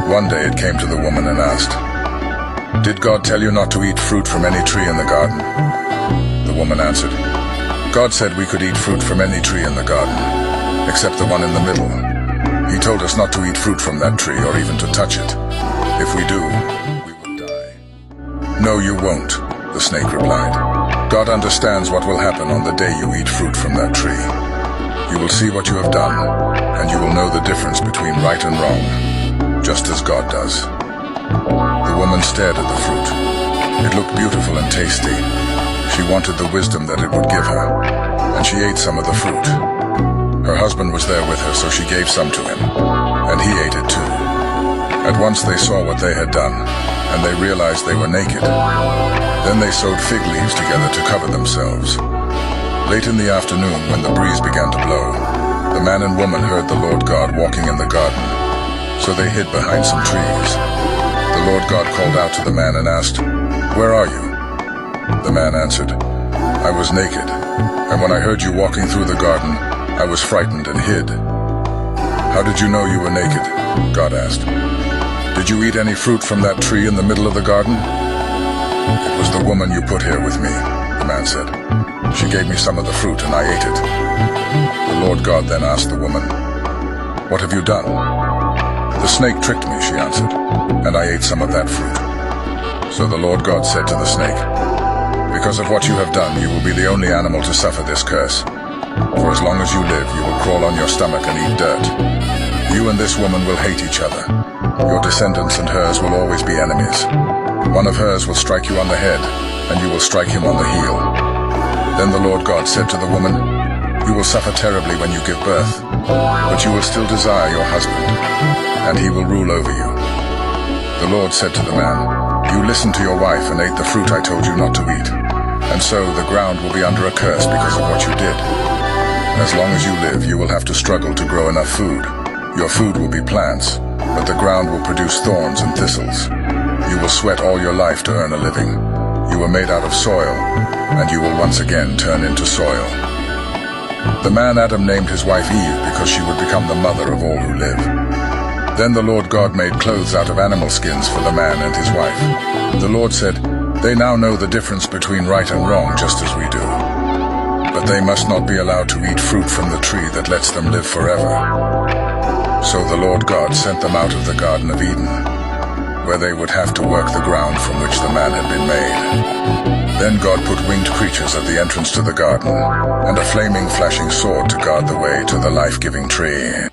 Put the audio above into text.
One day it came to the woman and asked, "Did God tell you not to eat fruit from any tree in the garden?" The woman answered, "God said we could eat fruit from any tree in the garden, except the one in the middle. He told us not to eat fruit from that tree or even to touch it. If we do, we will die." "No, you won't," the snake replied. "God understands what will happen on the day you eat fruit from that tree. You will see what you have done, and you will know the difference between right and wrong, just as God does." The woman stared at the fruit. It looked beautiful and tasty. She wanted the wisdom that it would give her, and she ate some of the fruit. Her husband was there with her, so she gave some to him, and he ate it too. At once they saw what they had done, and they realized they were naked. Then they sewed fig leaves together to cover themselves. Late in the afternoon, when the breeze began to blow, the man and woman heard the Lord God walking in the garden, so they hid behind some trees. The Lord God called out to the man and asked, "Where are you?" The man answered, "I was naked, and when I heard you walking through the garden, I was frightened and hid." "How did you know you were naked?" God asked. "Did you eat any fruit from that tree in the middle of the garden?" "It was the woman you put here with me," the man said. "She gave me some of the fruit and I ate it." The Lord God then asked the woman, "What have you done?" "The snake tricked me," she answered, "and I ate some of that fruit." So the Lord God said to the snake, "Because of what you have done, you will be the only animal to suffer this curse. For as long as you live, you will crawl on your stomach and eat dirt. You and this woman will hate each other. Your descendants and hers will always be enemies. One of hers will strike you on the head, and you will strike him on the heel." Then the Lord God said to the woman, "You will suffer terribly when you give birth, but you will still desire your husband, and he will rule over you." The Lord said to the man, "You listened to your wife and ate the fruit I told you not to eat, and so the ground will be under a curse because of what you did. As long as you live, you will have to struggle to grow enough food. Your food will be plants, but the ground will produce thorns and thistles. You will sweat all your life to earn a living. You were made out of soil, and you will once again turn into soil." The man Adam named his wife Eve because she would become the mother of all who live. Then the Lord God made clothes out of animal skins for the man and his wife. The Lord said, "They now know the difference between right and wrong, just as we do. But they must not be allowed to eat fruit from the tree that lets them live forever." So the Lord God sent them out of the Garden of Eden, where they would have to work the ground from which the man had been made. Then God put winged creatures at the entrance to the garden, and a flaming, flashing sword to guard the way to the life-giving tree.